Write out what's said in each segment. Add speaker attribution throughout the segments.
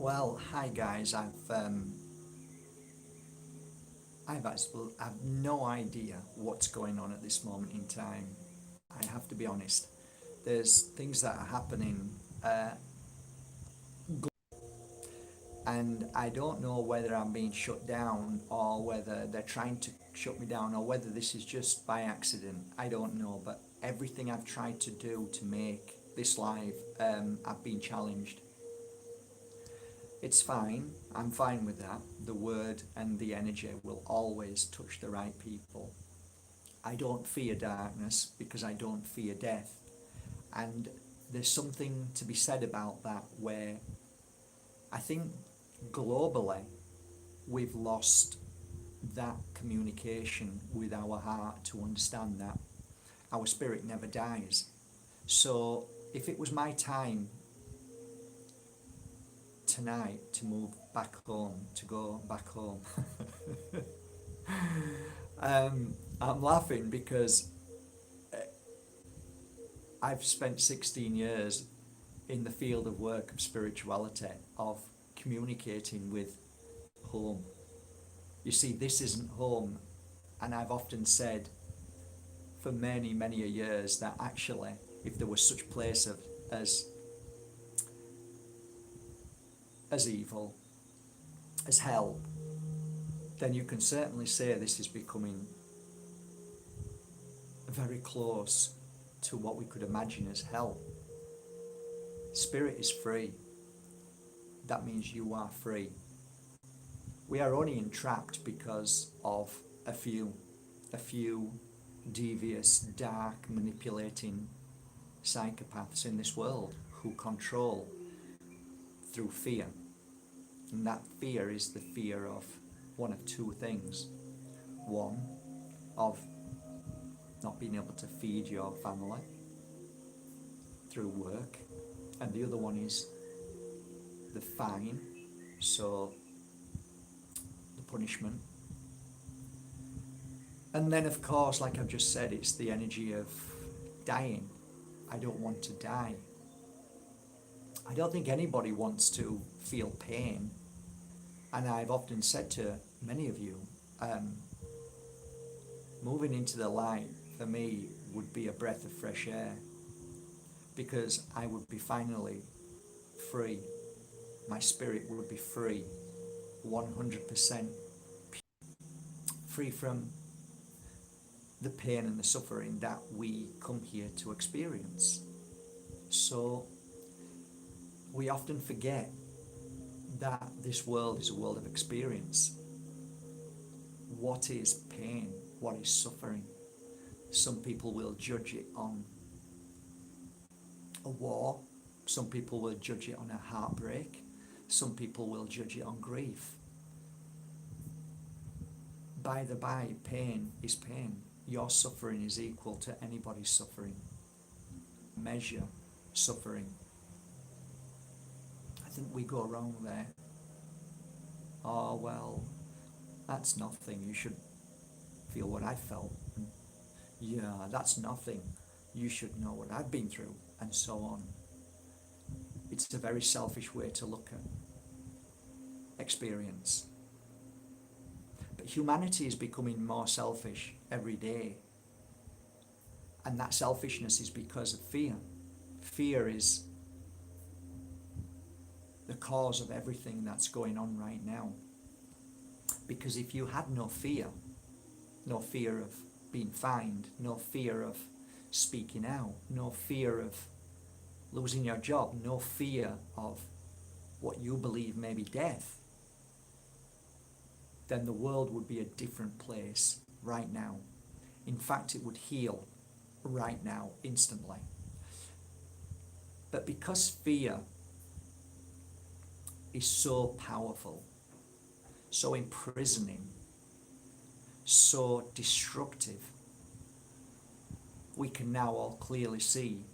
Speaker 1: Well, hi guys. I've no idea what's going on at this moment in time. I have to be honest. There's things that are happening, and I don't know whether I'm being shut down or whether they're trying to shut me down or whether this is just by accident. I don't know, but everything I've tried to do to make this live, I've been challenged. It's fine. I'm fine with that. The word and the energy will always touch the right people. I don't fear darkness because I don't fear death. And there's something to be said about that where I think globally we've lost that communication with our heart to understand that our spirit never dies. So if it was my time tonight to move back home, to go back home, I'm laughing because I've spent 16 years in the field of work of spirituality, of communicating with home. You see, this isn't home, and I've often said for many, many a years that actually, if there was such place as evil, as hell, then you can certainly say this is becoming very close to what we could imagine as hell. Spirit is free. That means you are free. We are only entrapped because of a few devious, dark, manipulating psychopaths in this world who control through fear. And that fear is the fear of one of two things. One, of not being able to feed your family through work, and the other one is the fine, so the punishment. And then of course, like I've just said, it's the energy of dying. I don't want to die. I don't think anybody wants to feel pain, and I've often said to many of you, moving into the light for me would be a breath of fresh air, because I would be finally free. My spirit would be free, 100% free from the pain and the suffering that we come here to experience. So we often forget that this world is a world of experience. What is pain? What is suffering? Some people will judge it on a war. Some people will judge it on a heartbreak. Some people will judge it on grief. By the by, pain is pain. Your suffering is equal to anybody's suffering. Measure suffering. I think we go wrong there. Oh, well, that's nothing. You should feel what I felt. Yeah, that's nothing. You should know what I've been through, and so on. It's a very selfish way to look at experience. But humanity is becoming more selfish every day. And that selfishness is because of fear. Fear is the cause of everything that's going on right now. Because if you had no fear of being fined, no fear of speaking out, no fear of losing your job, no fear of what you believe may be death, then the world would be a different place right now. In fact, it would heal right now, instantly. But because fear is so powerful, so imprisoning, so destructive, we can now all clearly see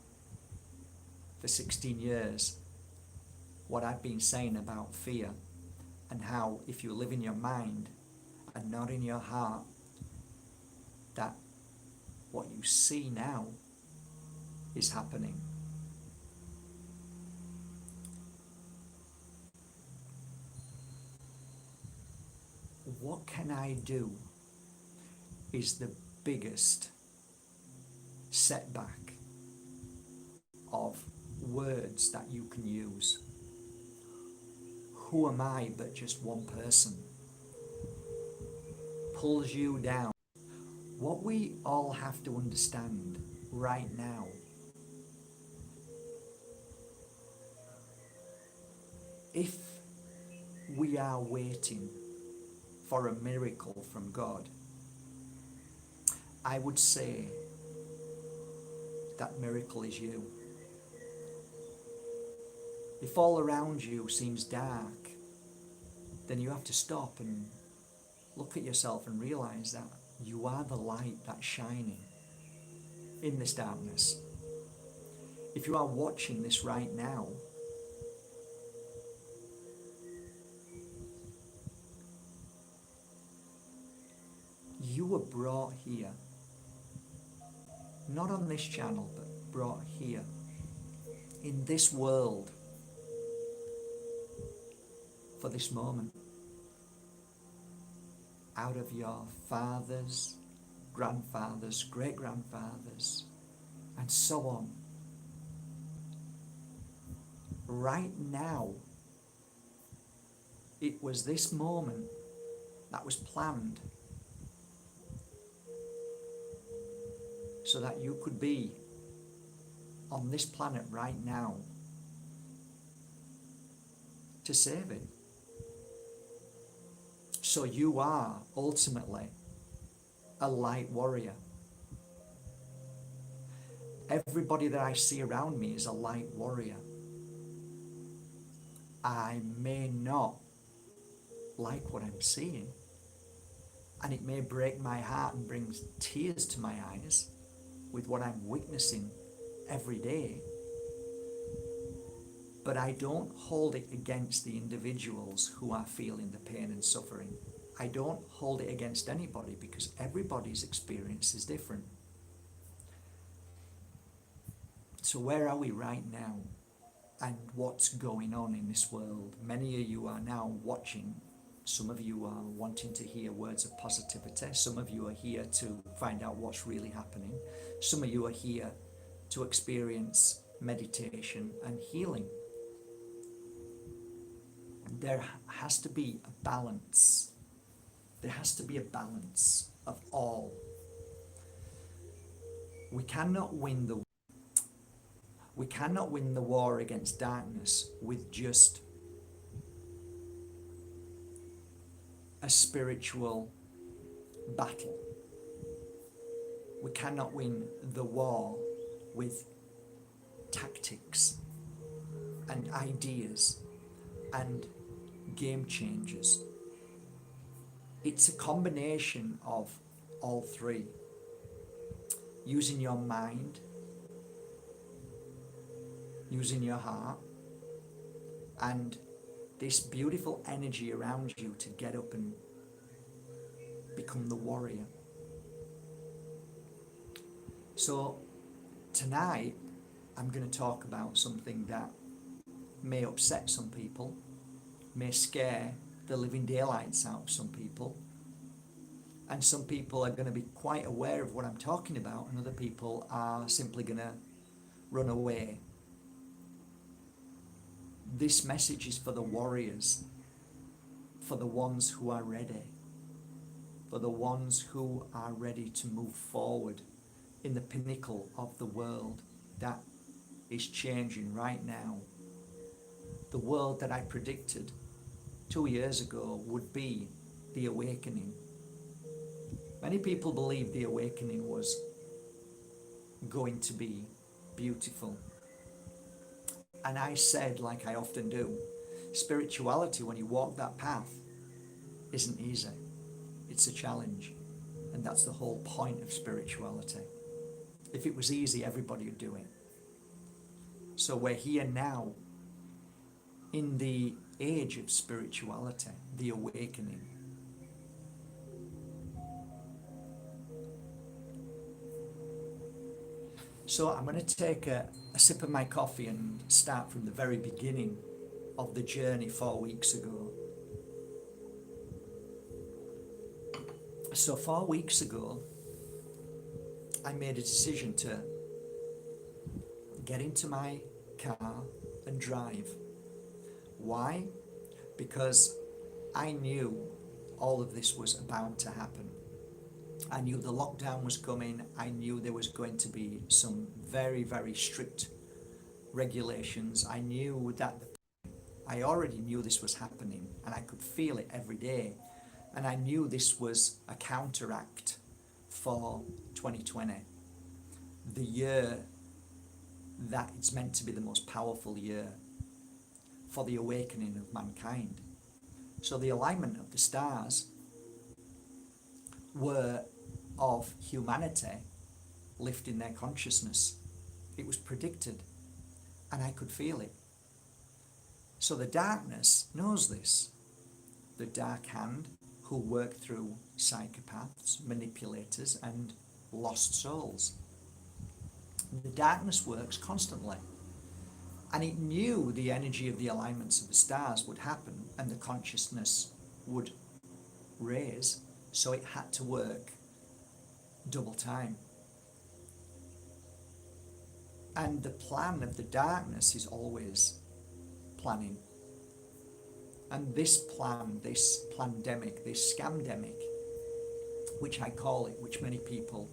Speaker 1: for 16 years what I've been saying about fear, and how if you live in your mind and not in your heart, that what you see now is happening. what can I do is the biggest setback of words that you can use. Who am I but just one person? Pulls you down. What we all have to understand right now, if we are waiting for a miracle from God, I would say that miracle is you. If all around you seems dark, then you have to stop and look at yourself and realize that you are the light that's shining in this darkness. If you are watching this right now, you were brought here, not on this channel, but brought here, in this world, for this moment, out of your fathers, grandfathers, great-grandfathers, and so on. Right now, it was this moment that was planned so that you could be on this planet right now to save it. So you are ultimately a light warrior. Everybody that I see around me is a light warrior. I may not like what I'm seeing, and it may break my heart and bring tears to my eyes with what I'm witnessing every day, but I don't hold it against the individuals who are feeling the pain and suffering. I don't hold it against anybody because everybody's experience is different. So where are we right now? And what's going on in this world? Many of you are now watching. Some of you are wanting to hear words of positivity. Some of you are here to find out what's really happening. Some of you are here to experience meditation and healing. There has to be a balance. There has to be a balance of all. We cannot win the war against darkness with just a spiritual battle. We cannot win the war with tactics and ideas and game changers. It's a combination of all three. Using your mind, using your heart, and this beautiful energy around you to get up and become the warrior. So tonight I'm going to talk about something that may upset some people, may scare the living daylights out of some people, and some people are going to be quite aware of what I'm talking about, and other people are simply going to run away. This message is for the warriors, for the ones who are ready, for the ones who are ready to move forward in the pinnacle of the world that is changing right now. The world that I predicted 2 years ago would be the awakening. Many people believed the awakening was going to be beautiful. And I said, like I often do, spirituality, when you walk that path, isn't easy. It's a challenge. And that's the whole point of spirituality. If it was easy, everybody would do it. So we're here now in the age of spirituality, the awakening. So I'm going to take a sip of my coffee and start from the very beginning of the journey 4 weeks ago. So 4 weeks ago, I made a decision to get into my car and drive. Why? Because I knew all of this was about to happen. I knew the lockdown was coming. I knew there was going to be some very, very strict regulations. I knew that I already knew this was happening, and I could feel it every day. And I knew this was a counteract for 2020, the year that it's meant to be the most powerful year for the awakening of mankind. So the alignment of the stars were of humanity lifting their consciousness. It was predicted, and I could feel it. So the darkness knows this. The dark hand, who work through psychopaths, manipulators, and lost souls. The darkness works constantly. And it knew the energy of the alignments of the stars would happen and the consciousness would raise, so it had to work double time. And the plan of the darkness is always planning. And this plan, this pandemic, this scamdemic, which I call it, which many people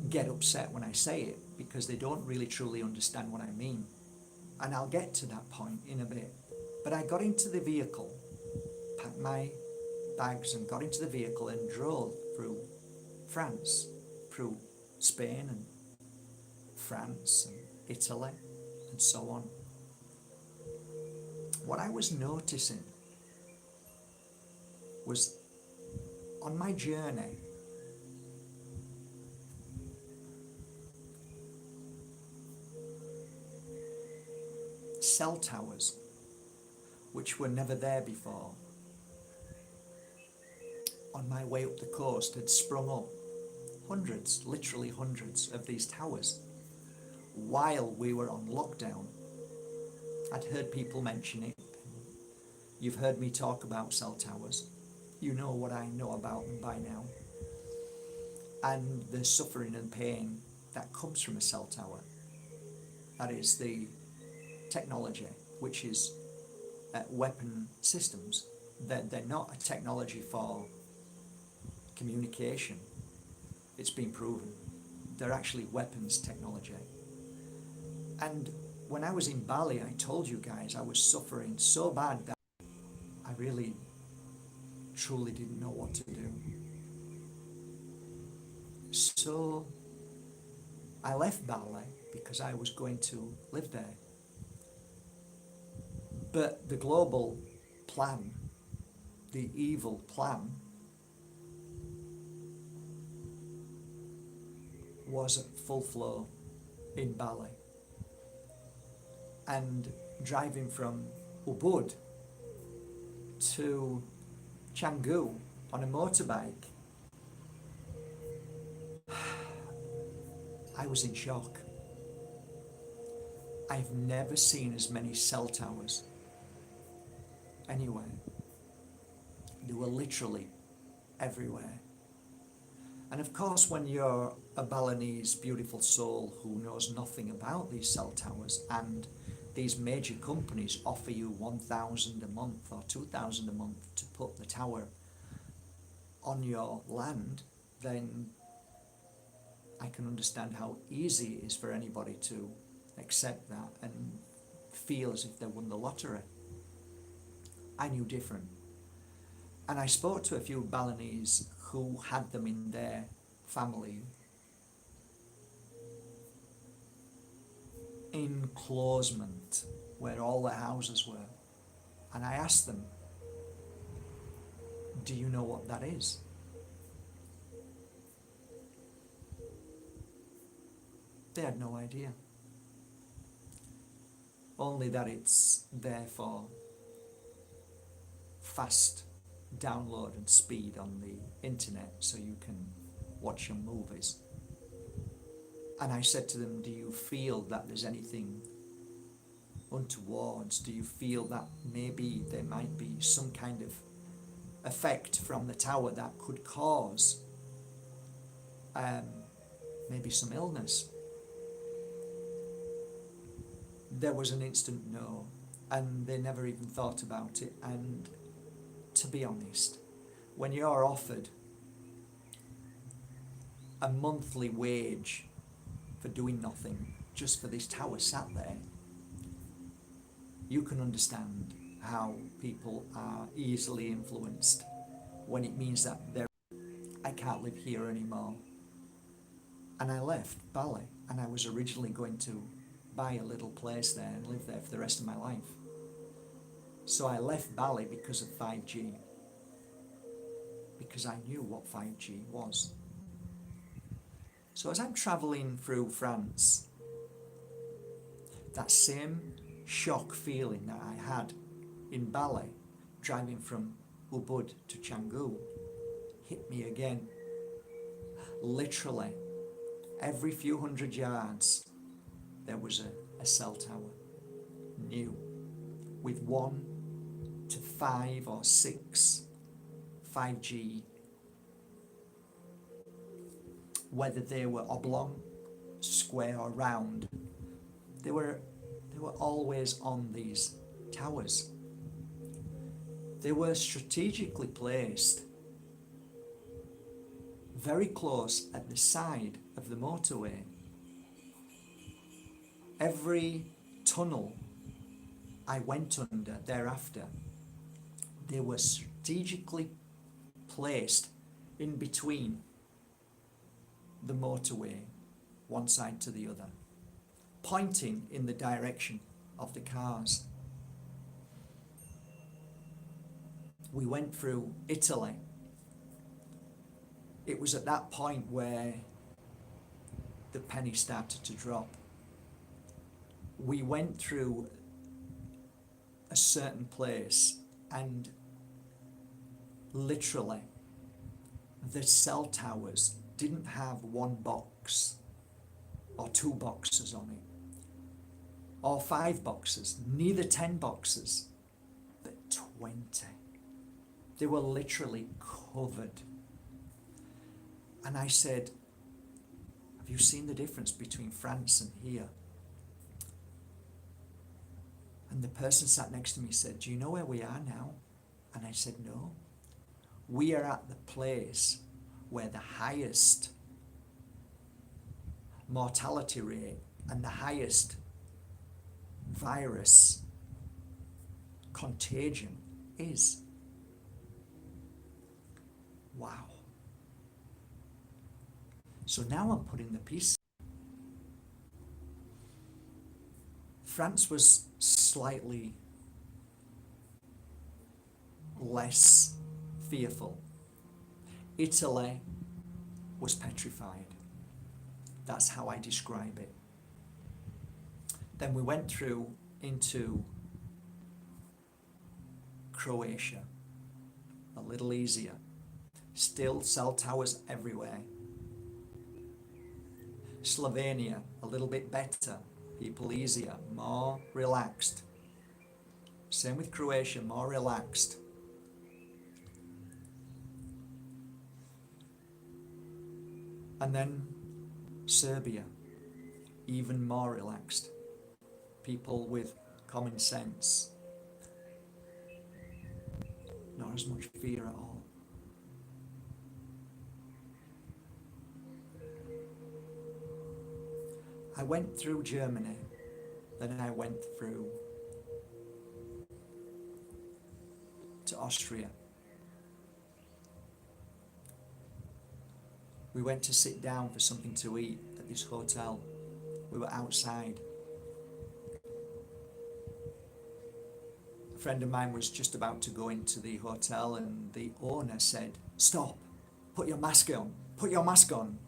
Speaker 1: get upset when I say it because they don't really truly understand what I mean. And I'll get to that point in a bit. But I got into the vehicle, packed my bags and got into the vehicle and drove through France, through Spain and France and Italy and so on. What I was noticing was on my journey, cell towers, which were never there before, on my way up the coast had sprung up. Hundreds, literally hundreds of these towers while we were on lockdown. I'd heard people mention it. You've heard me talk about cell towers. You know what I know about them by now. And the suffering and pain that comes from a cell tower. That is the technology, which is weapon systems. They're not a technology for communication. It's been proven. They're actually weapons technology. And when I was in Bali, I told you guys I was suffering so bad that I really, truly didn't know what to do. So I left Bali because I was going to live there. But the global plan, the evil plan, was at full flow in Bali. And driving from Ubud to Canggu on a motorbike, I was in shock. I've never seen as many cell towers anywhere. They were literally everywhere. And of course, when you're a Balinese beautiful soul who knows nothing about these cell towers, and these major companies offer you 1,000 a month or 2,000 a month to put the tower on your land, then I can understand how easy it is for anybody to accept that and feel as if they won the lottery. I knew different. And I spoke to a few Balinese who had them in their family enclosement where all their houses were. And I asked them, do you know what that is? They had no idea. Only that it's there for fast download and speed on the internet so you can watch your movies. And I said to them, do you feel that there's anything untowards? Do you feel that maybe there might be some kind of effect from the tower that could cause maybe some illness? There was an instant no, and they never even thought about it. And to be honest, when you're offered a monthly wage for doing nothing, just for this tower sat there, you can understand how people are easily influenced when it means that I can't live here anymore. And I left Bali, and I was originally going to buy a little place there and live there for the rest of my life. So I left Bali because of 5G, because I knew what 5G was. So as I'm travelling through France, that same shock feeling that I had in Bali, driving from Ubud to Canggu, hit me again. Literally, every few hundred yards, there was a cell tower, new, with 1 to 5 or 6 5G, whether they were oblong, square or round, they were always on these towers. They were strategically placed very close at the side of the motorway. Every tunnel I went under thereafter, they were strategically placed in between the motorway, one side to the other, pointing in the direction of the cars. We went through Italy. It was at that point where the penny started to drop. We went through a certain place, and literally the cell towers didn't have 1 box or 2 boxes on it, or 5 boxes, neither 10 boxes, but 20. They were literally covered. And I said, have you seen the difference between France and here? And the person sat next to me said, do you know where we are now? And I said, no. We are at the place where the highest mortality rate and the highest virus contagion is. Wow. So now I'm putting the piece. France was slightly less fearful. Italy was petrified. That's how I describe it. Then we went through into Croatia, a little easier. Still cell towers everywhere. Slovenia, a little bit better. People easier, more relaxed. Same with Croatia, more relaxed. And then Serbia, even more relaxed. People with common sense. Not as much fear at all. I went through Germany, then I went through to Austria. We went to sit down for something to eat at this hotel. We were outside. A friend of mine was just about to go into the hotel, and the owner said, stop, put your mask on, put your mask on.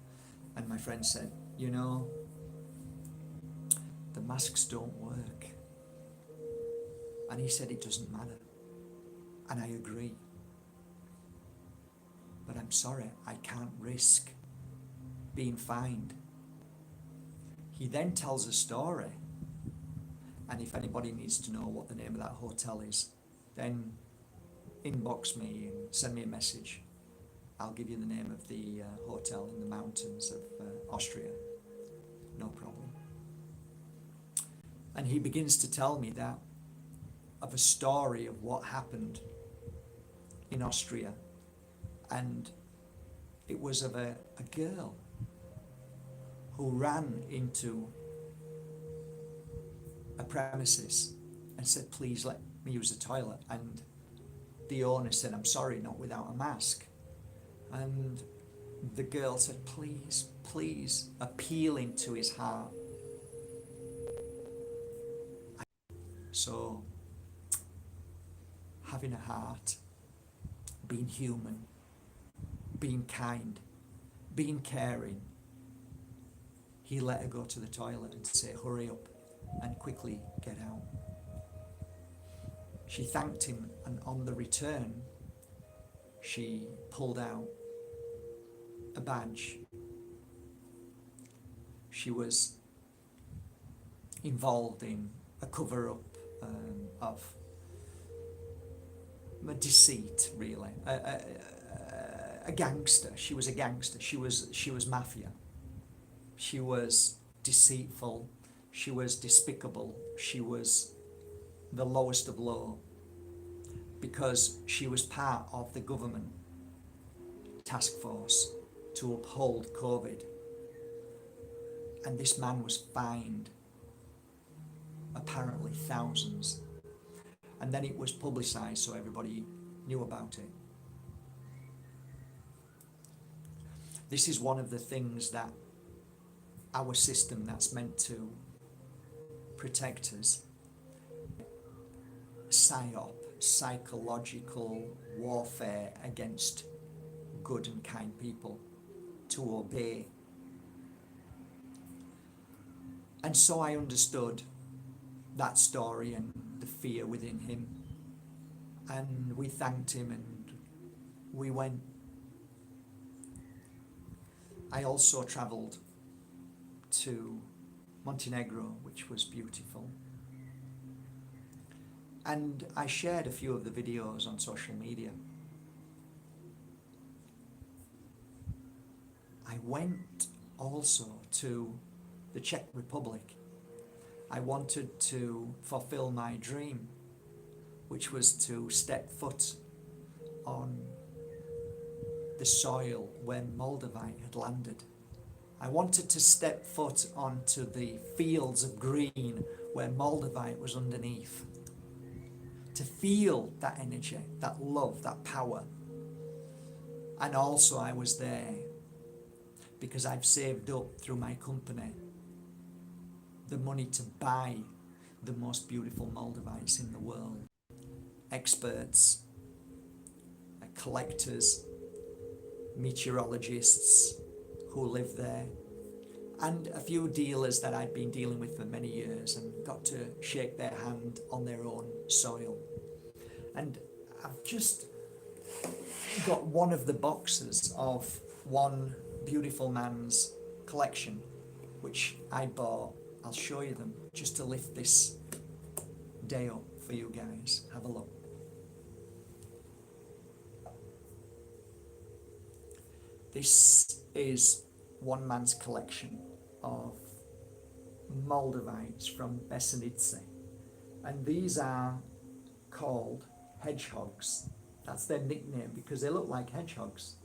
Speaker 1: And my friend said, you know, the masks don't work. And he said, it doesn't matter. And I agree. But I'm sorry, I can't risk being fined. He then tells a story, and if anybody needs to know what the name of that hotel is, then inbox me and send me a message. I'll give you the name of the hotel in the mountains of Austria. No problem. And he begins to tell me that of a story of what happened in Austria. And it was of a girl who ran into a premises and said, please let me use the toilet. And the owner said, I'm sorry, not without a mask. And the girl said, please, please, appealing to his heart. So, having a heart, being human, being kind, being caring, he let her go to the toilet and say, hurry up and quickly get out. She thanked him, and on the return, she pulled out a badge. She was involved in a cover-up of a deceit, really. A gangster. She was a gangster. She was mafia. She was deceitful. She was despicable. She was the lowest of low, because she was part of the government task force to uphold COVID. And this man was fined apparently thousands. And then it was publicised so everybody knew about it. This is one of the things that our system that's meant to protect us, PSYOP, psychological warfare against good and kind people, to obey. And so I understood that story and the fear within him, and we thanked him and we went. I also travelled to Montenegro, which was beautiful, and I shared a few of the videos on social media. I went also to the Czech Republic. I wanted to fulfill my dream, which was to step foot on the soil where Moldavite had landed. I wanted to step foot onto the fields of green where Moldavite was underneath, to feel that energy, that love, that power. And also I was there because I've saved up through my company the money to buy the most beautiful Moldavites in the world. Experts, collectors, meteorologists who live there, and a few dealers that I'd been dealing with for many years and got to shake their hand on their own soil. And I've just got one of the boxes of one beautiful man's collection, which I bought. I'll show you them just to lift this day up for you guys. Have a look. This is one man's collection of Moldavites from Besenice, and these are called hedgehogs. That's their nickname because they look like hedgehogs.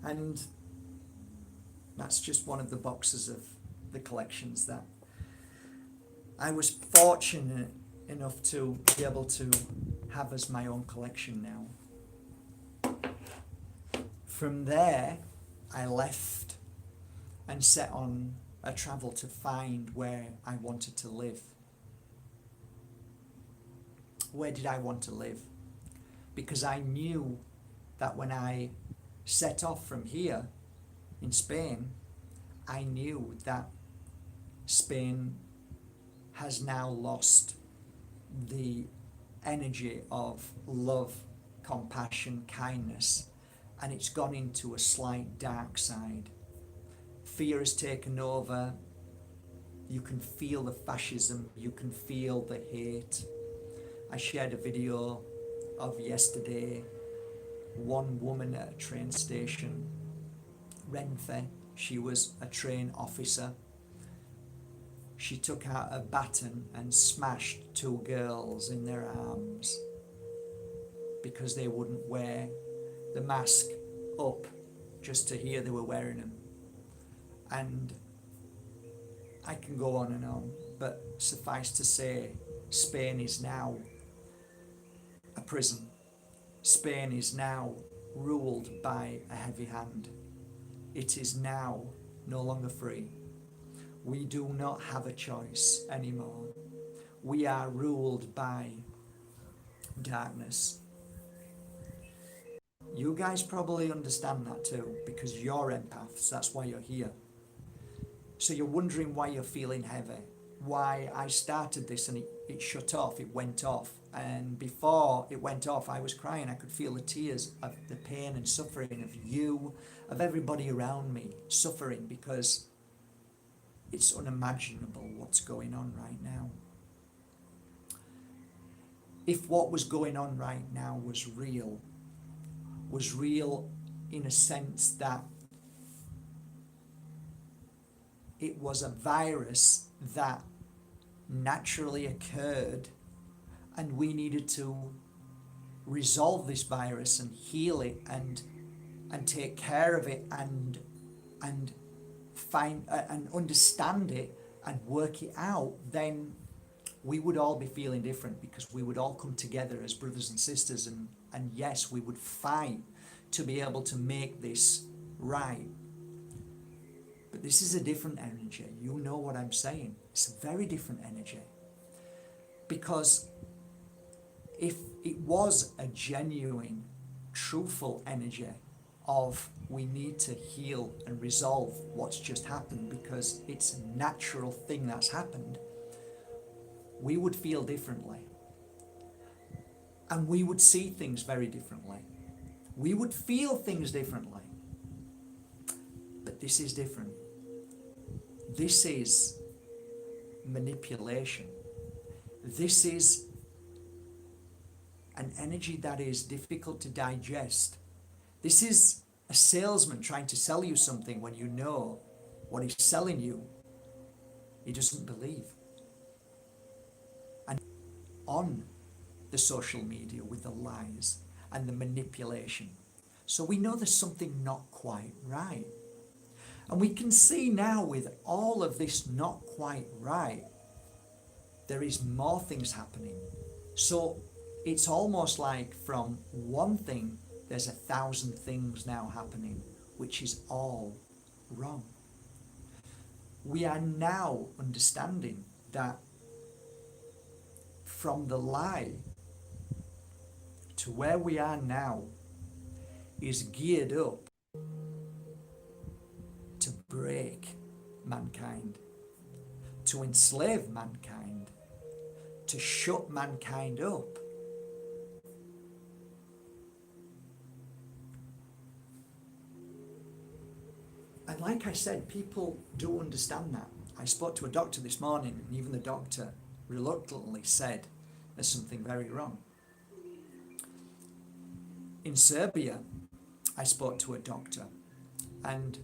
Speaker 1: And that's just one of the boxes of the collections that I was fortunate enough to be able to have as my own collection now. From there, I left and set on a travel to find where I wanted to live. Where did I want to live? Because I knew that when I set off from here in Spain, I knew that Spain has now lost the energy of love, compassion, kindness, and it's gone into a slight dark side. Fear has taken over. You can feel the fascism, you can feel the hate. I shared a video of yesterday, one woman at a train station, Renfe, she was a train officer. She took out a baton and smashed two girls in their arms because they wouldn't wear the mask up just to hear they were wearing them. And I can go on and on, but suffice to say, Spain is now a prison. Spain is now ruled by a heavy hand. It is now no longer free. We do not have a choice anymore. We are ruled by darkness. You guys probably understand that too, because you're empaths, that's why you're here. So you're wondering why you're feeling heavy, why I started this and it shut off, it went off. And before it went off, I was crying. I could feel the tears of the pain and suffering of you, of everybody around me suffering, because it's unimaginable what's going on right now. If what was going on right now was real in a sense that it was a virus that naturally occurred and we needed to resolve this virus and heal it and take care of it and find and understand it and work it out, then we would all be feeling different, because we would all come together as brothers and sisters and yes, we would fight to be able to make this right. But this is a different energy. You know what I'm saying. It's a very different energy. Because if it was a genuine, truthful energy of we need to heal and resolve what's just happened because it's a natural thing that's happened, we would feel differently. And we would see things very differently. We would feel things differently. But this is different. This is manipulation. This is an energy that is difficult to digest. This is a salesman trying to sell you something when you know what he's selling you, he doesn't believe. And on the social media with the lies and the manipulation. So we know there's something not quite right. And we can see now with all of this not quite right, there is more things happening. So it's almost like from one thing, there's 1,000 things now happening, which is all wrong. We are now understanding that from the lie to where we are now is geared up to break mankind, to enslave mankind, to shut mankind up. And like I said, people do understand that. I spoke to a doctor this morning, and even the doctor reluctantly said there's something very wrong. In Serbia, I spoke to a doctor, and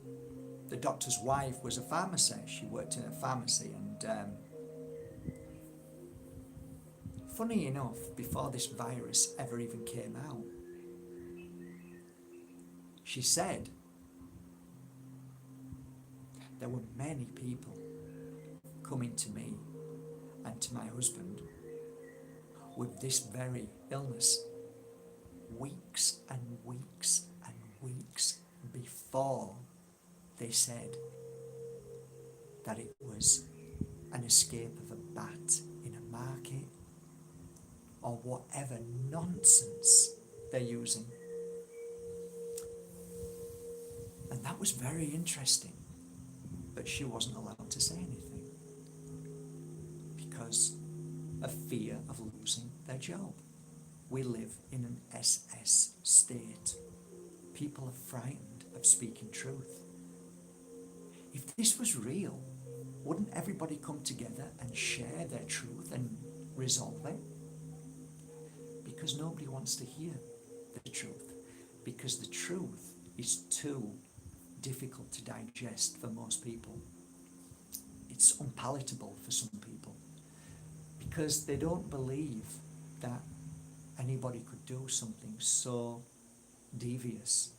Speaker 1: the doctor's wife was a pharmacist. She worked in a pharmacy, and funny enough, before this virus ever even came out, she said there were many people coming to me and to my husband with this very illness weeks and weeks and weeks before they said that it was an escape of a bat in a market or whatever nonsense they're using. And that was very interesting. But she wasn't allowed to say anything because of fear of losing their job. We live in an SS state. People are frightened of speaking truth. If this was real, wouldn't everybody come together and share their truth and resolve it? Because nobody wants to hear the truth. Because the truth is too difficult to digest for most people. It's unpalatable for some people. Because they don't believe that anybody could do something so devious.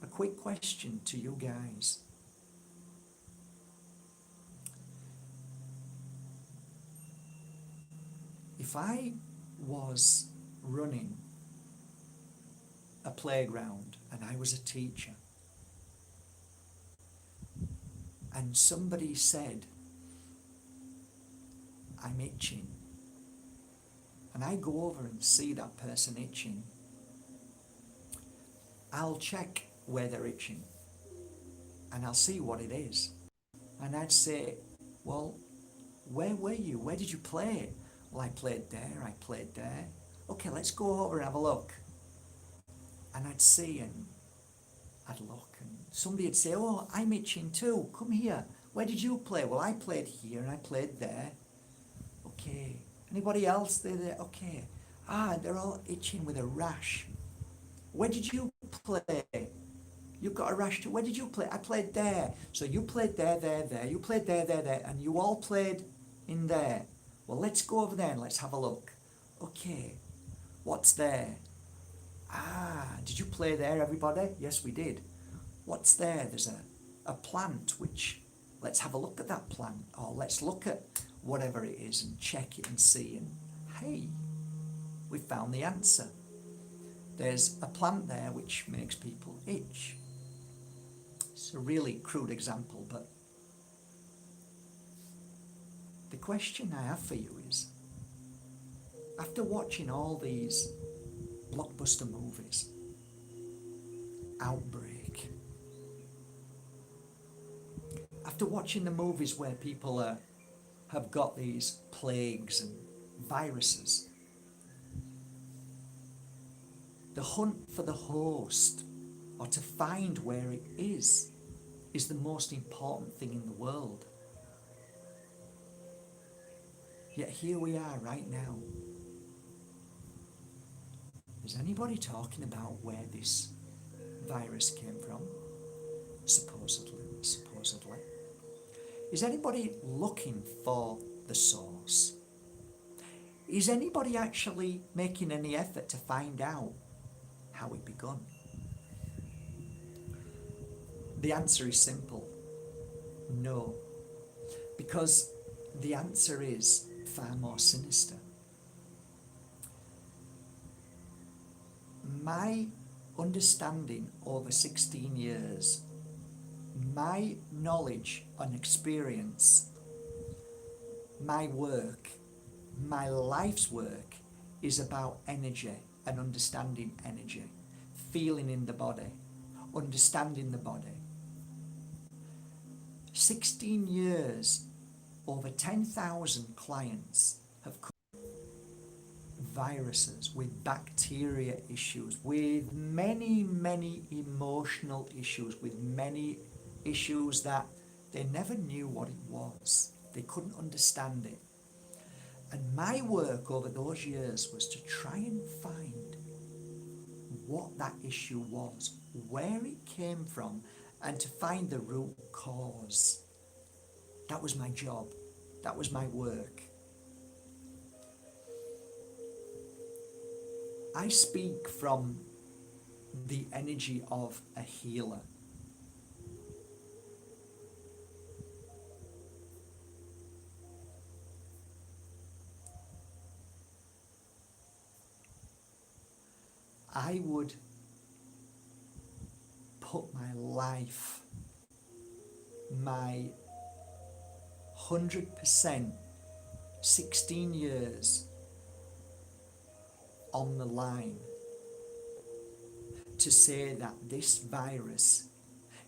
Speaker 1: A quick question to you guys. If I was running a playground and I was a teacher and somebody said, I'm itching, and I go over and see that person itching, I'll check where they're itching and I'll see what it is. And I'd say, well, where were you? Where did you play? Well, I played there, I played there. Okay, let's go over and have a look. And I'd see and I'd look and somebody would say, oh, I'm itching too, come here. Where did you play? Well, I played here and I played there. Okay. Anybody else? They're there. Okay. Ah, they're all itching with a rash. Where did you play? You've got a rash too. Where did you play? I played there. So you played there, there, there. You played there, there, there. And you all played in there. Well, let's go over there and let's have a look. Okay. What's there? Ah, did you play there, everybody? Yes, we did. What's there? There's a plant, which, let's have a look at that plant. Or let's look at whatever it is and check it and see. And hey, we found the answer. There's a plant there which makes people itch. It's a really crude example, but the question I have for you is, after watching all these blockbuster movies, Outbreak, after watching the movies where people have got these plagues and viruses, the hunt for the host, or to find where it is the most important thing in the world. Yet here we are right now. Is anybody talking about where this virus came from? Supposedly. Is anybody looking for the source? Is anybody actually making any effort to find out how it begun? The answer is simple. No. Because the answer is far more sinister. My understanding over 16 years, my knowledge and experience, my work, my life's work is about energy and understanding energy, feeling in the body, understanding the body. 16 years, over 10,000 clients have come with viruses, with bacteria issues, with many, many emotional issues, with many issues that they never knew what it was. They couldn't understand it. And my work over those years was to try and find what that issue was, where it came from, and to find the root cause. That was my job. That was my work. I speak from the energy of a healer. I would put my life, my 100%, 16 years on the line to say that this virus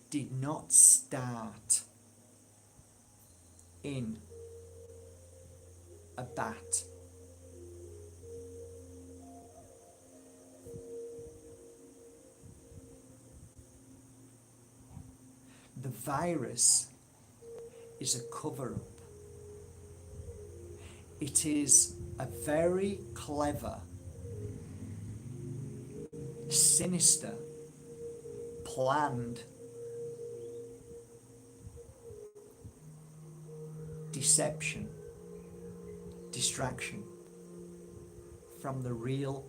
Speaker 1: did not start in a bat. The virus is a cover-up. It is a very clever sinister, planned deception, distraction from the real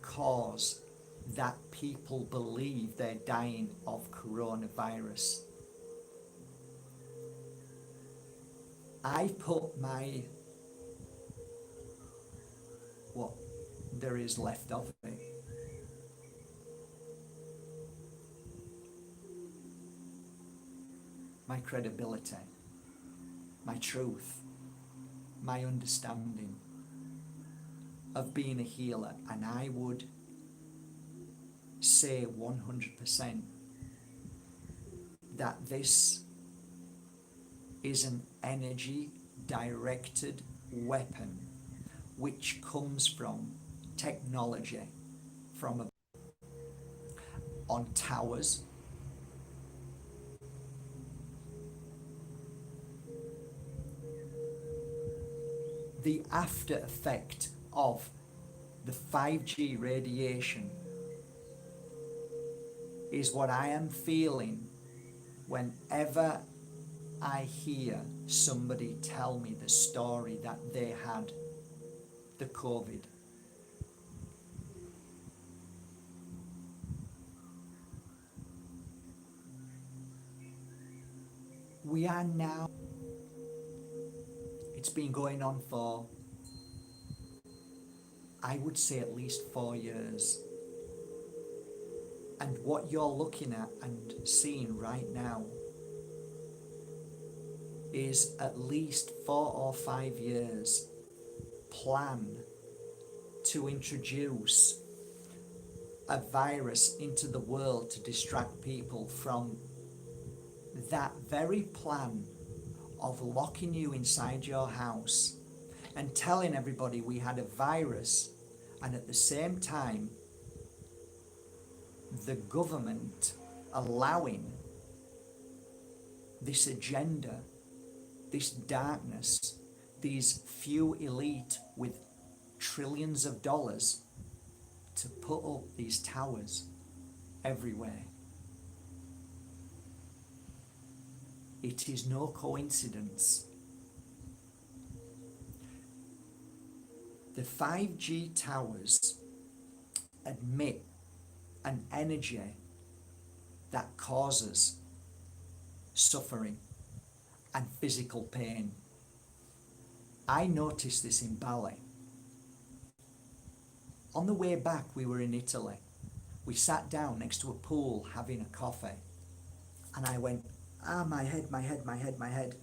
Speaker 1: cause that people believe they're dying of coronavirus. I put what there is left of it, my credibility, my truth, my understanding of being a healer, and I would say 100% that this is an energy directed weapon which comes from technology, from on towers, the after effect of the 5G radiation is what I am feeling whenever I hear somebody tell me the story that they had the COVID. We are now, it's been going on for, I would say, at least 4 years. And what you're looking at and seeing right now is at least 4 or 5 years plan to introduce a virus into the world to distract people from that very plan of locking you inside your house and telling everybody we had a virus, and at the same time the government allowing this agenda, this darkness, these few elite with trillions of dollars to put up these towers everywhere. It is no coincidence. The 5G towers emit an energy that causes suffering and physical pain. I noticed this in Bali. On the way back, we were in Italy. We sat down next to a pool having a coffee, and I went, my head, my head, my head, my head.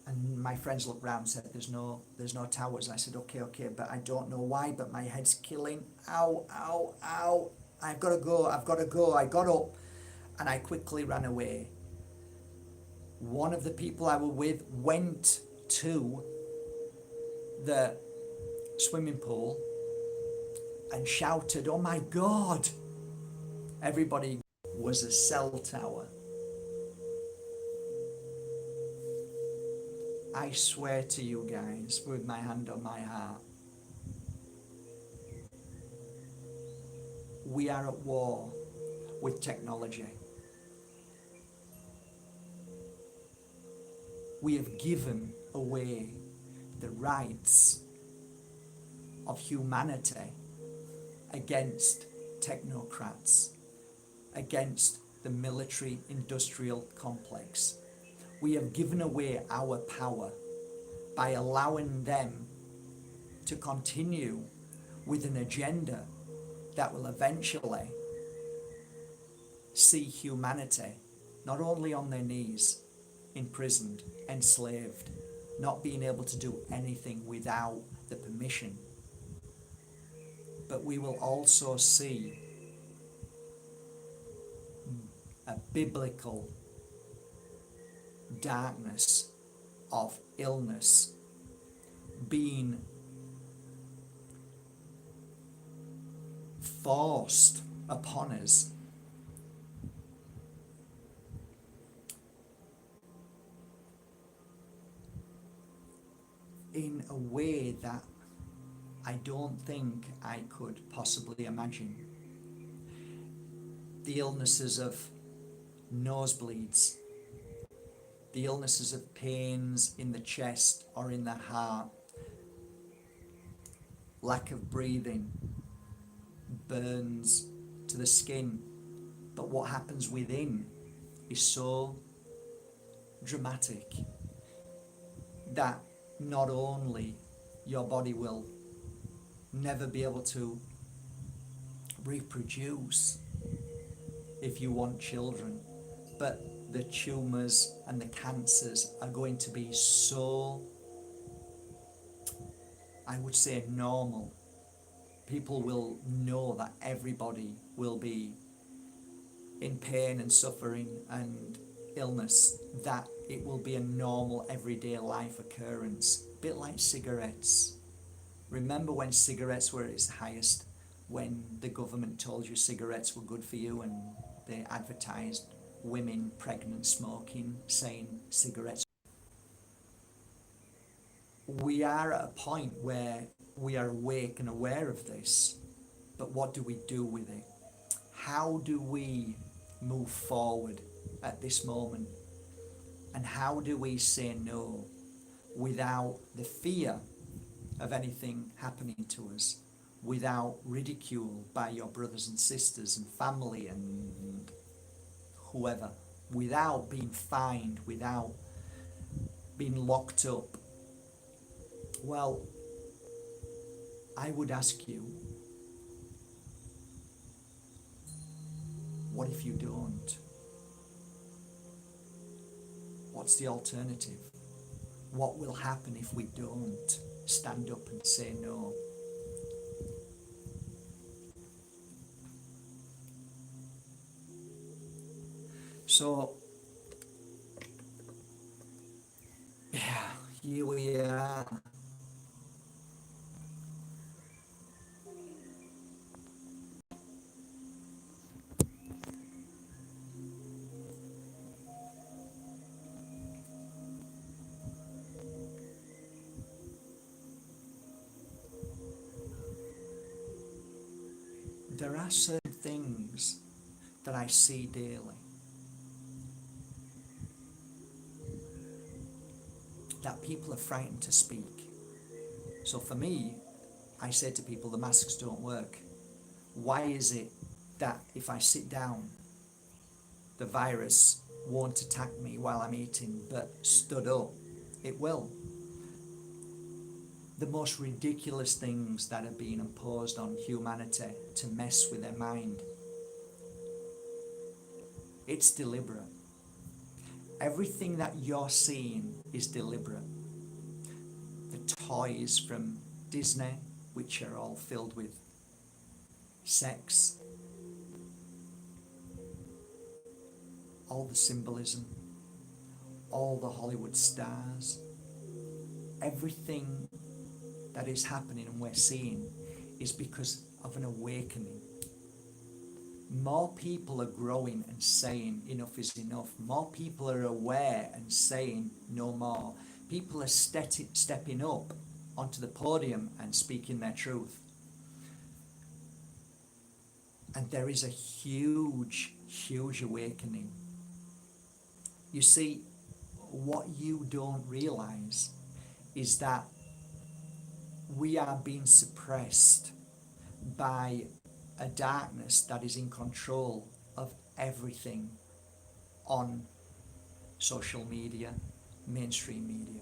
Speaker 1: And my friends looked round and said, there's no towers. And I said, okay, but I don't know why, but my head's killing. Ow, ow, ow. I've got to go. I got up and I quickly ran away. One of the people I was with went to the swimming pool and shouted, oh my God. Everybody was a cell tower. I swear to you guys, with my hand on my heart, we are at war with technology. We have given away the rights of humanity against technocrats, against the military-industrial complex. We have given away our power by allowing them to continue with an agenda that will eventually see humanity not only on their knees, imprisoned, enslaved, not being able to do anything without the permission, but we will also see a biblical darkness of illness being forced upon us. In a way that I don't think I could possibly imagine. the illnesses of nosebleeds, the illnesses of pains in the chest or in the heart, lack of breathing, burns to the skin. But what happens within is so dramatic that not only your body will never be able to reproduce if you want children, but the tumours and the cancers are going to be so, I would say, normal. People will know that everybody will be in pain and suffering and illness, that it will be a normal everyday life occurrence, a bit like cigarettes. Remember when cigarettes were at its highest, when the government told you cigarettes were good for you and they advertised women pregnant smoking, saying cigarettes. We are at a point where we are awake and aware of this, but what do we do with it? How do we move forward at this moment? And how do we say no without the fear of anything happening to us, without ridicule by your brothers and sisters and family and whoever, without being fined, without being locked up? Well, I would ask you, what if you don't? What's the alternative? What will happen if we don't stand up and say no? So, yeah, here we are. There are certain things that I see daily that people are frightened to speak. So for me, I say to people, the masks don't work. Why is it that if I sit down, the virus won't attack me while I'm eating, but stood up, it will? The most ridiculous things that are being imposed on humanity to mess with their mind. It's deliberate. Everything that you're seeing is deliberate. The toys from Disney, which are all filled with sex, all the symbolism, all the Hollywood stars, everything that is happening and we're seeing is because of an awakening. More people are growing and saying enough is enough. More people are aware and saying no more. People are stepping up onto the podium and speaking their truth. And there is a huge, huge awakening. You see, what you don't realize is that we are being suppressed by a darkness that is in control of everything on social media, mainstream media.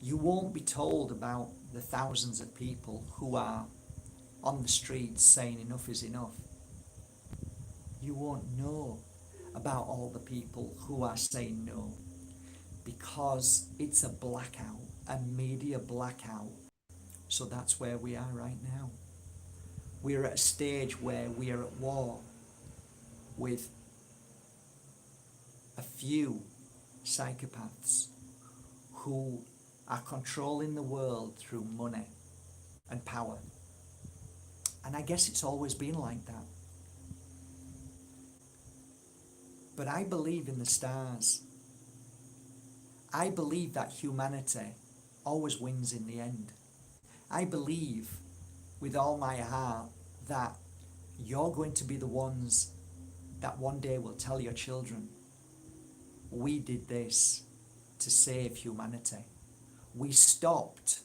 Speaker 1: You won't be told about the thousands of people who are on the streets saying enough is enough. You won't know about all the people who are saying no, because it's a blackout, a media blackout. So that's where we are right now. We're at a stage where we are at war with a few psychopaths who are controlling the world through money and power. And I guess it's always been like that. But I believe in the stars. I believe that humanity always wins in the end. I believe with all my heart that you're going to be the ones that one day will tell your children, we did this to save humanity. We stopped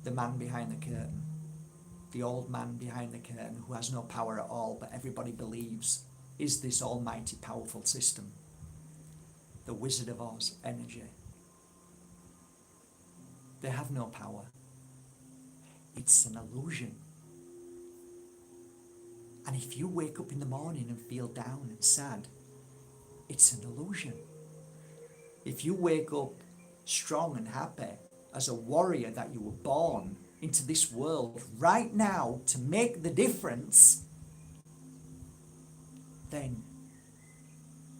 Speaker 1: the man behind the curtain, the old man behind the curtain who has no power at all, but everybody believes is this almighty powerful system, the Wizard of Oz energy. They have no power. It's an illusion. And if you wake up in the morning and feel down and sad, it's an illusion. If you wake up strong and happy as a warrior that you were born into this world right now to make the difference, then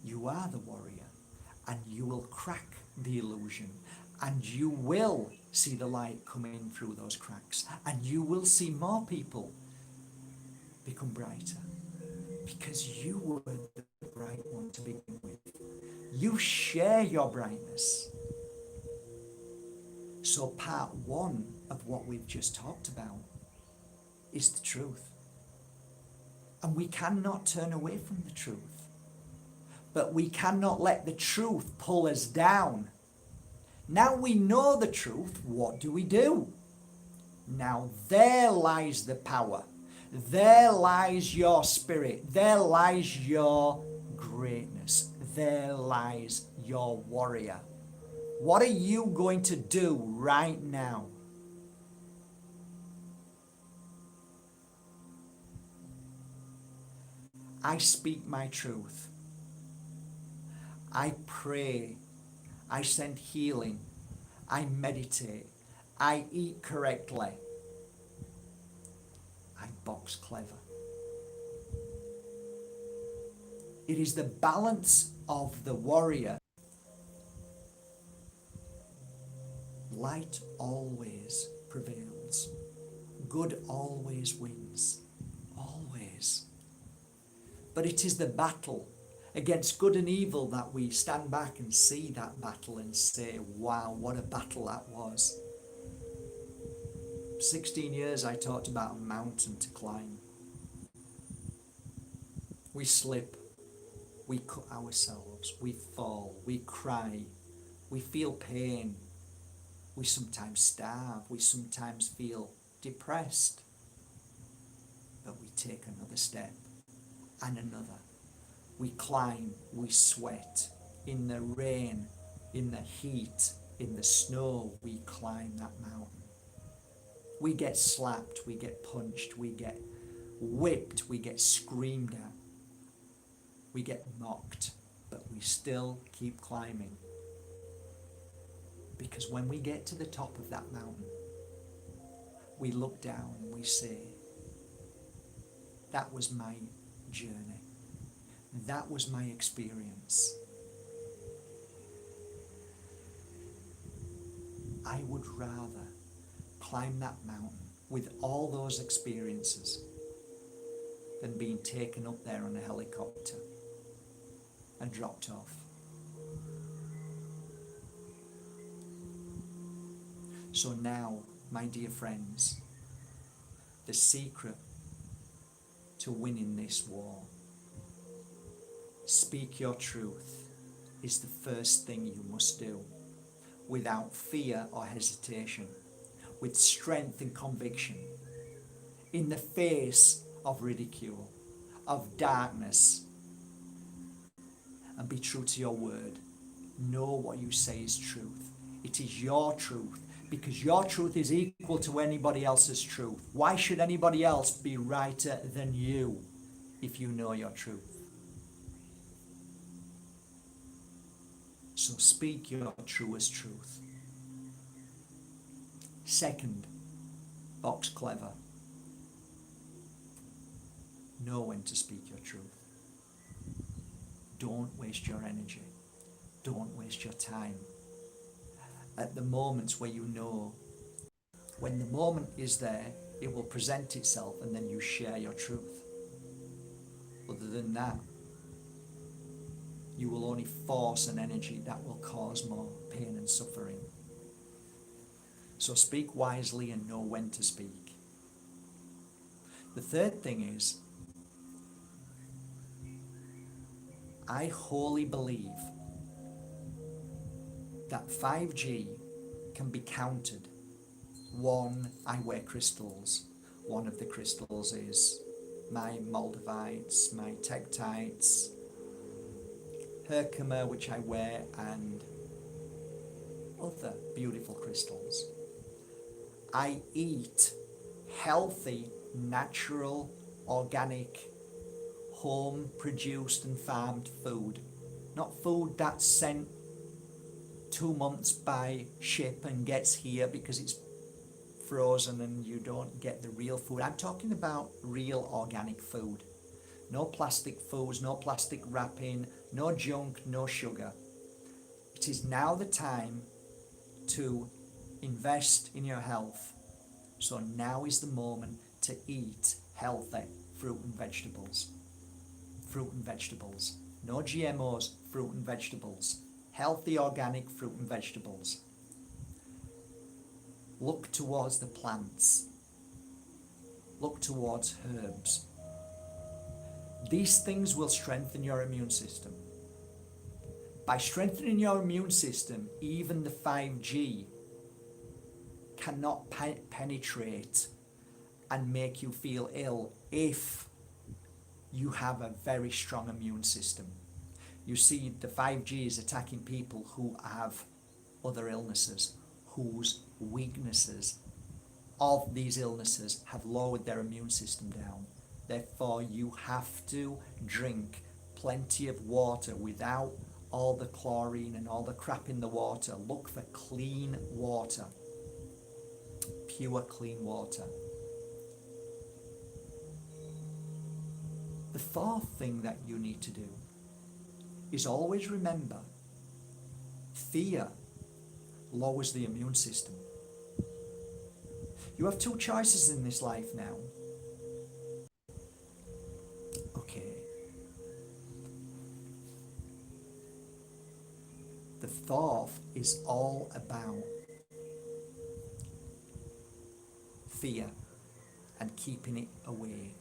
Speaker 1: you are the warrior, and you will crack the illusion, and you will see the light coming through those cracks, and you will see more people become brighter, because you were the bright one to begin with. You share your brightness. So part one of what we've just talked about is the truth. And we cannot turn away from the truth. But we cannot let the truth pull us down. Now we know the truth, what do? Now there lies the power. There lies your spirit. There lies your greatness. There lies your warrior. What are you going to do right now? I speak my truth. I pray. I send healing. I meditate. I eat correctly. I box clever. It is the balance of the warrior. Light always prevails. Good always wins. Always. But it is the battle against good and evil that we stand back and see that battle and say, wow, what a battle that was. 16 years I talked about a mountain to climb. We slip. We cut ourselves. We fall. We cry. We feel pain. We sometimes starve. We sometimes feel depressed. But we take another step and another. We climb. We sweat. In the rain, in the heat, in the snow, we climb that mountain. We get slapped. We get punched. We get whipped. We get screamed at. We get mocked. But we still keep climbing. Because when we get to the top of that mountain, we look down and we say, that was my journey. That was my experience. I would rather climb that mountain with all those experiences than being taken up there on a helicopter and dropped off. So now, my dear friends, the secret to winning this war, speak your truth, is the first thing you must do, without fear or hesitation, with strength and conviction, in the face of ridicule, of darkness, and be true to your word. Know what you say is truth. It is your truth. Because your truth is equal to anybody else's truth. Why should anybody else be righter than you if you know your truth? So speak your truest truth. Second, box clever. Know when to speak your truth. Don't waste your energy. Don't waste your time. At the moments where you know, when the moment is there, it will present itself and then you share your truth. Other than that, you will only force an energy that will cause more pain and suffering. So speak wisely and know when to speak. The third thing is, I wholly believe that 5G can be countered. One, I wear crystals. One of the crystals is my Moldavites, my Tektites, Herkimer, which I wear, and other beautiful crystals. I eat healthy, natural, organic, home produced and farmed food. Not food that's sent 2 months by ship and gets here because it's frozen and you don't get the real food. I'm talking about real organic food. No plastic foods, no plastic wrapping, no junk, no sugar. It is now the time to invest in your health. So now is the moment to eat healthy fruit and vegetables. Fruit and vegetables. No GMOs, fruit and vegetables. Healthy organic fruit and vegetables. Look towards the plants. Look towards herbs. These things will strengthen your immune system. By strengthening your immune system, even the 5G cannot penetrate and make you feel ill if you have a very strong immune system. You see, the 5G is attacking people who have other illnesses, whose weaknesses of these illnesses have lowered their immune system down. Therefore, you have to drink plenty of water without all the chlorine and all the crap in the water. Look for clean water, pure clean water. The fourth thing that you need to do is always remember, fear lowers the immune system. You have two choices in this life now. Okay. The fourth is all about fear and keeping it away.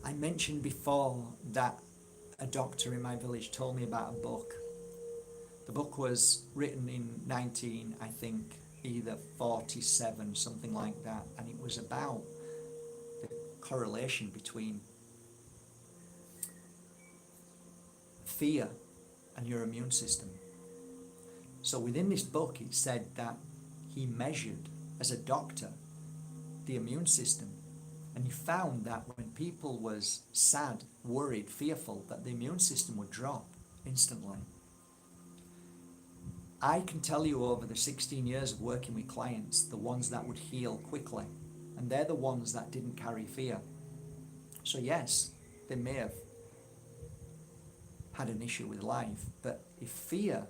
Speaker 1: I mentioned before that a doctor in my village told me about a book. The book was written in I think either 47, something like that, and it was about the correlation between fear and your immune system. So within this book it said that he measured, as a doctor, the immune system, and he found that when people was sad, worried, fearful, that the immune system would drop instantly. I can tell you over the 16 years of working with clients, the ones that would heal quickly, and they're the ones that didn't carry fear. So yes, they may have had an issue with life, but if fear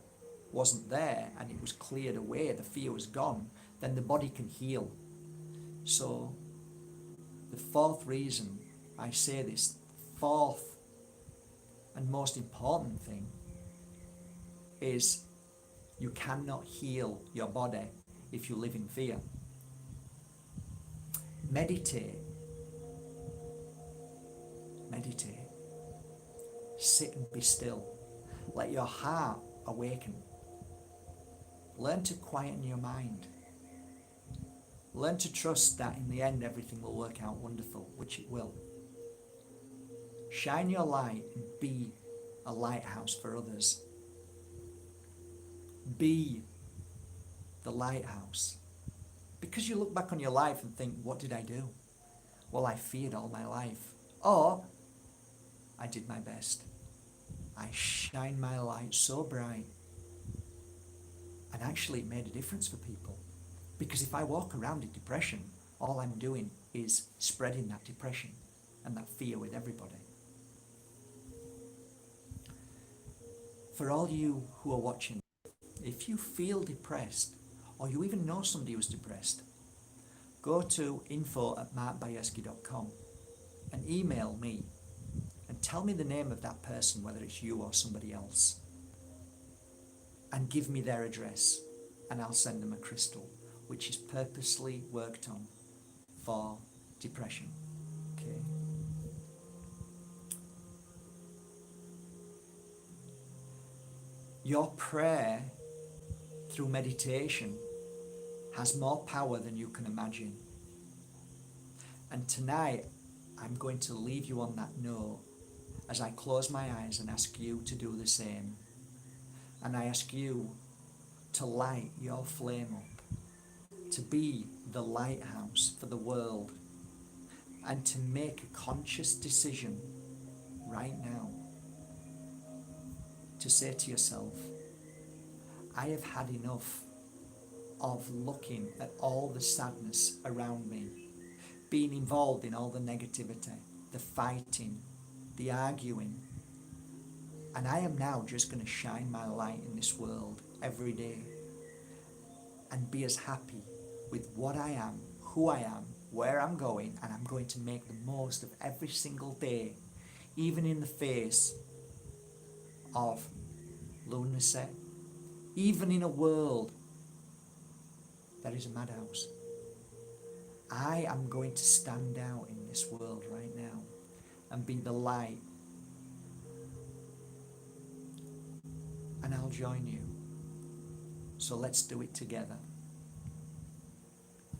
Speaker 1: wasn't there and it was cleared away, the fear was gone, then the body can heal. So the fourth reason I say this, fourth and most important thing, is you cannot heal your body if you live in fear. Meditate. Meditate. Sit and be still. Let your heart awaken. Learn to quieten your mind. Learn to trust that in the end everything will work out wonderful, which it will. Shine your light and be a lighthouse for others. Be the lighthouse. Because you look back on your life and think, what did I do? Well, I feared all my life. Or, I did my best. I shined my light so bright. And actually it made a difference for people. Because if I walk around in depression, all I'm doing is spreading that depression and that fear with everybody. For all you who are watching, if you feel depressed, or you even know somebody who's depressed, go to info@markbayerski.com and email me and tell me the name of that person, whether it's you or somebody else. and give me their address, and I'll send them a crystal which is purposely worked on for depression. Okay. Your prayer through meditation has more power than you can imagine. And tonight, I'm going to leave you on that note as I close my eyes and ask you to do the same. And I ask you to light your flame up, to be the lighthouse for the world, and to make a conscious decision right now to say to yourself, I have had enough of looking at all the sadness around me, being involved in all the negativity, the fighting, the arguing, and I am now just going to shine my light in this world every day and be as happy with what I am, who I am, where I'm going, and I'm going to make the most of every single day, even in the face of lunacy, even in a world that is a madhouse. I am going to stand out in this world right now and be the light. And I'll join you. So let's do it together.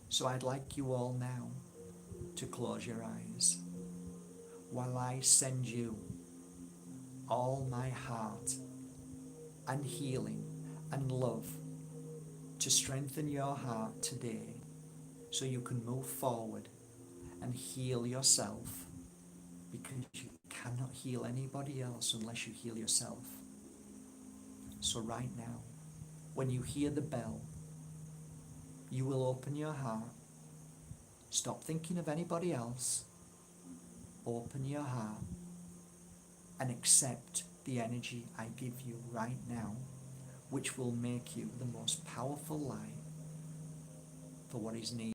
Speaker 1: So I'd like you all now to close your eyes while I send you all my heart and healing and love to strengthen your heart today so you can move forward and heal yourself, because you cannot heal anybody else unless you heal yourself. So right now, when you hear the bell, you will open your heart. Stop thinking of anybody else. Open your heart and accept the energy I give you right now, which will make you the most powerful light for what is needed.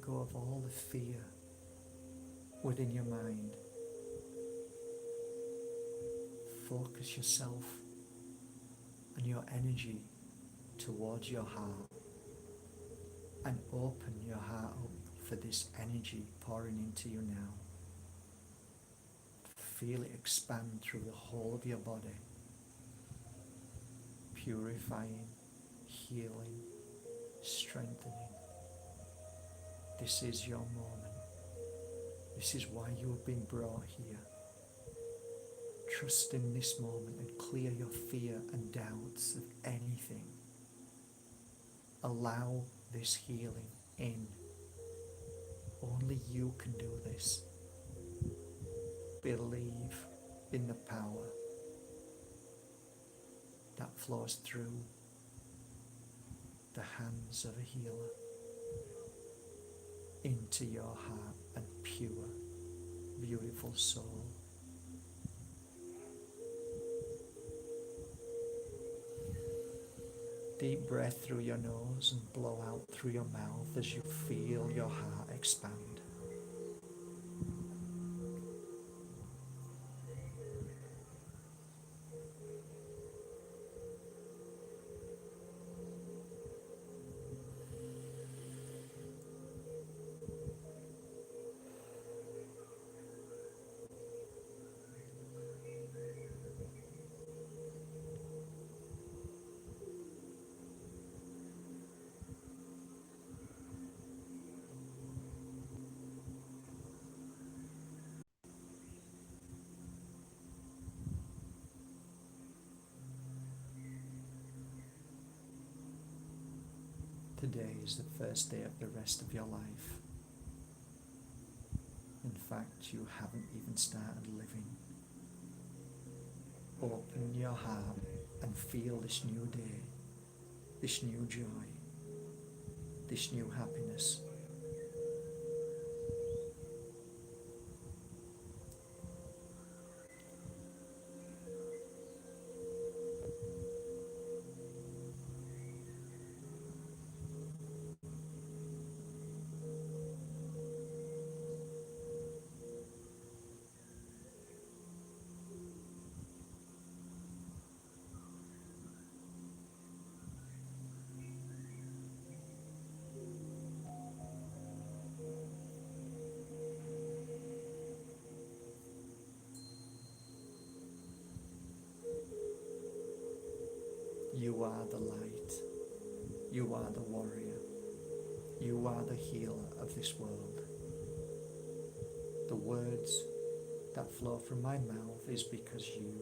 Speaker 1: go of all the fear within your mind. Focus yourself and your energy towards your heart and open your heart up for this energy pouring into you now. Feel it expand through the whole of your body, purifying, healing, strengthening. This is your moment. This is why you have been brought here. Trust in this moment and clear your fear and doubts of anything. Allow this healing in. Only you can do this. Believe in the power that flows through the hands of a healer into your heart and pure, beautiful soul. Deep breath through your nose and blow out through your mouth as you feel your heart expand. Today is the first day of the rest of your life. In fact, you haven't even started living. Open your heart and feel this new day, this new joy, this new happiness. You are the light. You are the warrior. You are the healer of this world. The words that flow from my mouth is because you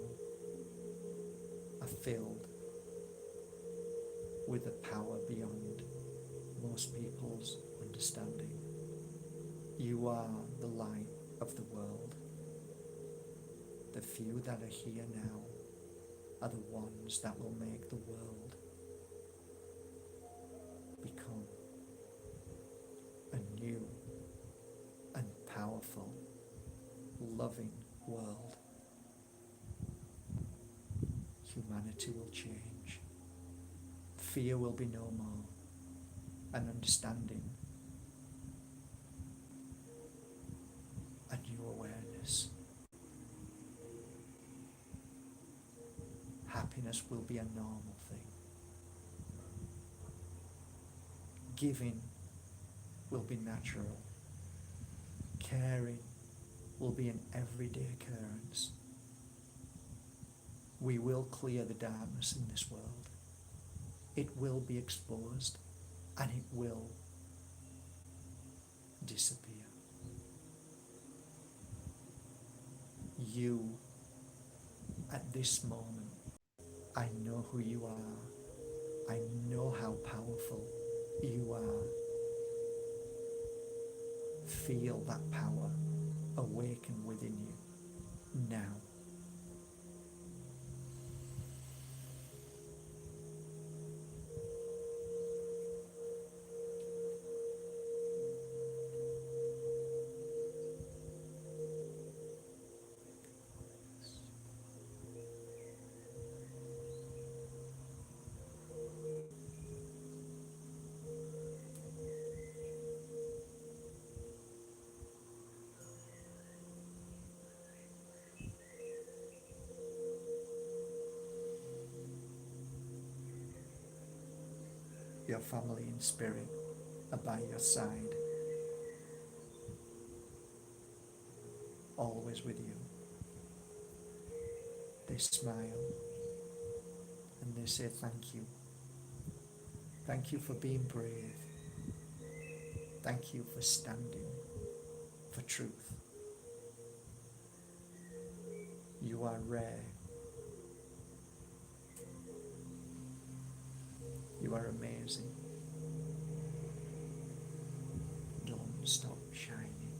Speaker 1: are filled with a power beyond most people's understanding. You are the light of the world. The few that are here now are the ones that will make the world become a new and powerful, loving world. Humanity will change. Fear will be no more, and understanding, a new awareness. Happiness will be a normal thing. Giving will be natural. Caring will be an everyday occurrence. We will clear the darkness in this world. It will be exposed and it will disappear. You, at this moment, I know who you are. I know how powerful you are. Feel that power awaken within you now. Your family in spirit are by your side, always with you. They smile and they say thank you. Thank you for being brave. Thank you for standing for truth. You are rare. You are amazing. Don't stop shining.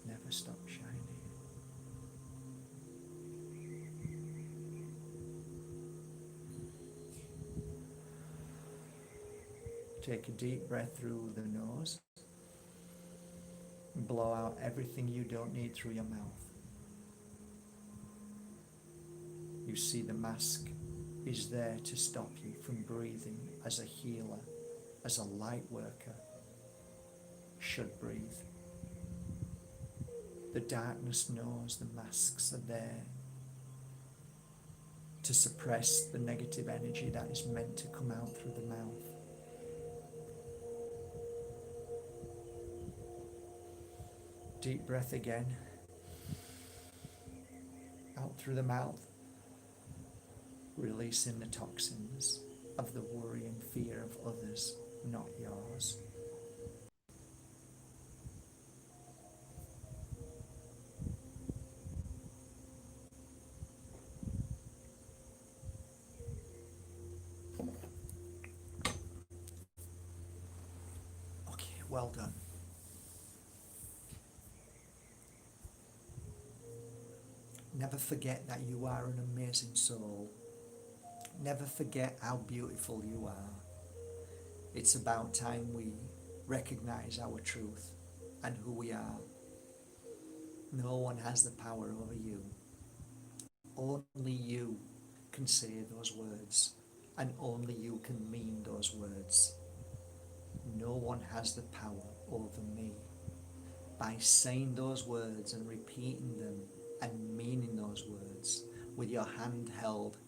Speaker 1: Never stop shining. Take a deep breath through the nose. Blow out everything you don't need through your mouth. You see the mask is there to stop you from breathing as a healer, as a light worker should breathe. The darkness knows the masks are there to suppress the negative energy that is meant to come out through the mouth. Deep breath again. Out through the mouth. Releasing the toxins of the worry and fear of others, not yours. Okay, well done. Never forget that you are an amazing soul. Never forget how beautiful you are. It's about time we recognize our truth and who we are. No one has the power over you. Only you can say those words, and only you can mean those words. No one has the power over me. By saying those words and repeating them and meaning those words with your hand held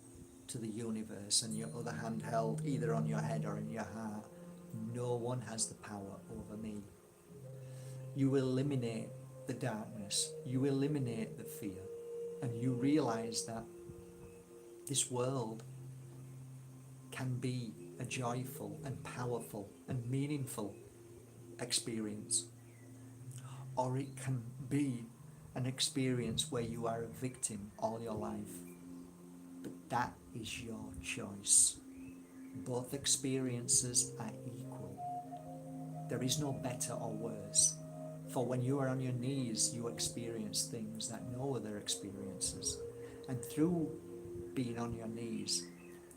Speaker 1: to the universe and your other hand held either on your head or in your heart, no one has the power over me. You eliminate the darkness, you eliminate the fear, and you realize that this world can be a joyful and powerful and meaningful experience, or it can be an experience where you are a victim all your life. But that is your choice. Both experiences are equal. There is no better or worse. For when you are on your knees, you experience things that no other experiences. And through being on your knees,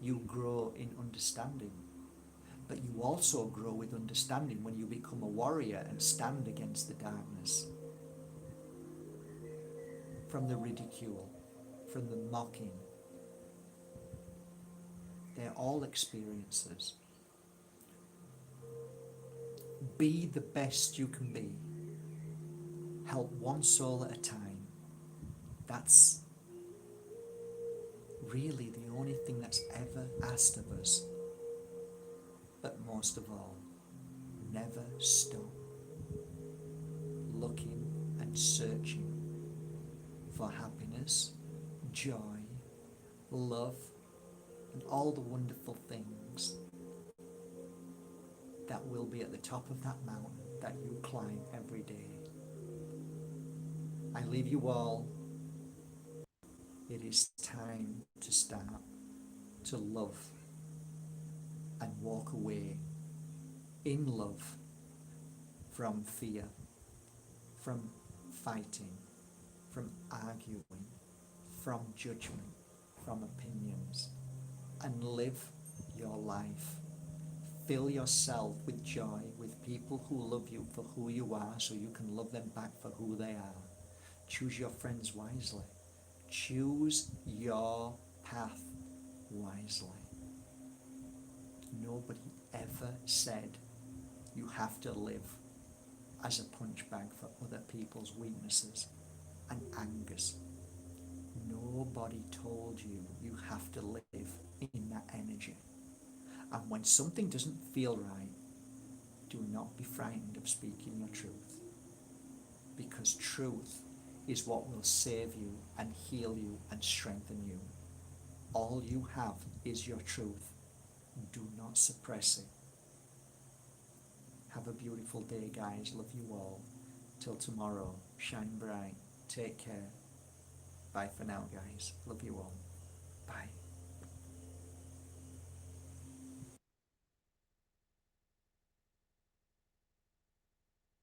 Speaker 1: you grow in understanding. But you also grow with understanding when you become a warrior and stand against the darkness. From the ridicule, from the mocking. They're all experiences. Be the best you can be. Help one soul at a time. That's really the only thing that's ever asked of us. But most of all, never stop looking and searching for happiness, joy, love, and all the wonderful things that will be at the top of that mountain that you climb every day. I leave you all. It is time to start to love and walk away in love from fear, from fighting, from arguing, from judgment, from opinions, and live your life. Fill yourself with joy, with people who love you for who you are, so you can love them back for who they are. Choose your friends wisely. Choose your path wisely. Nobody ever said you have to live as a punch bag for other people's weaknesses and angers your body told you you have to live in that energy. And when something doesn't feel right, do not be frightened of speaking your truth, because truth is what will save you and heal you and strengthen you. All you have is your truth. Do not suppress it. Have a beautiful day, guys. Love you all. Till tomorrow, shine bright. Take care. Bye for now, guys. Love you all. Bye.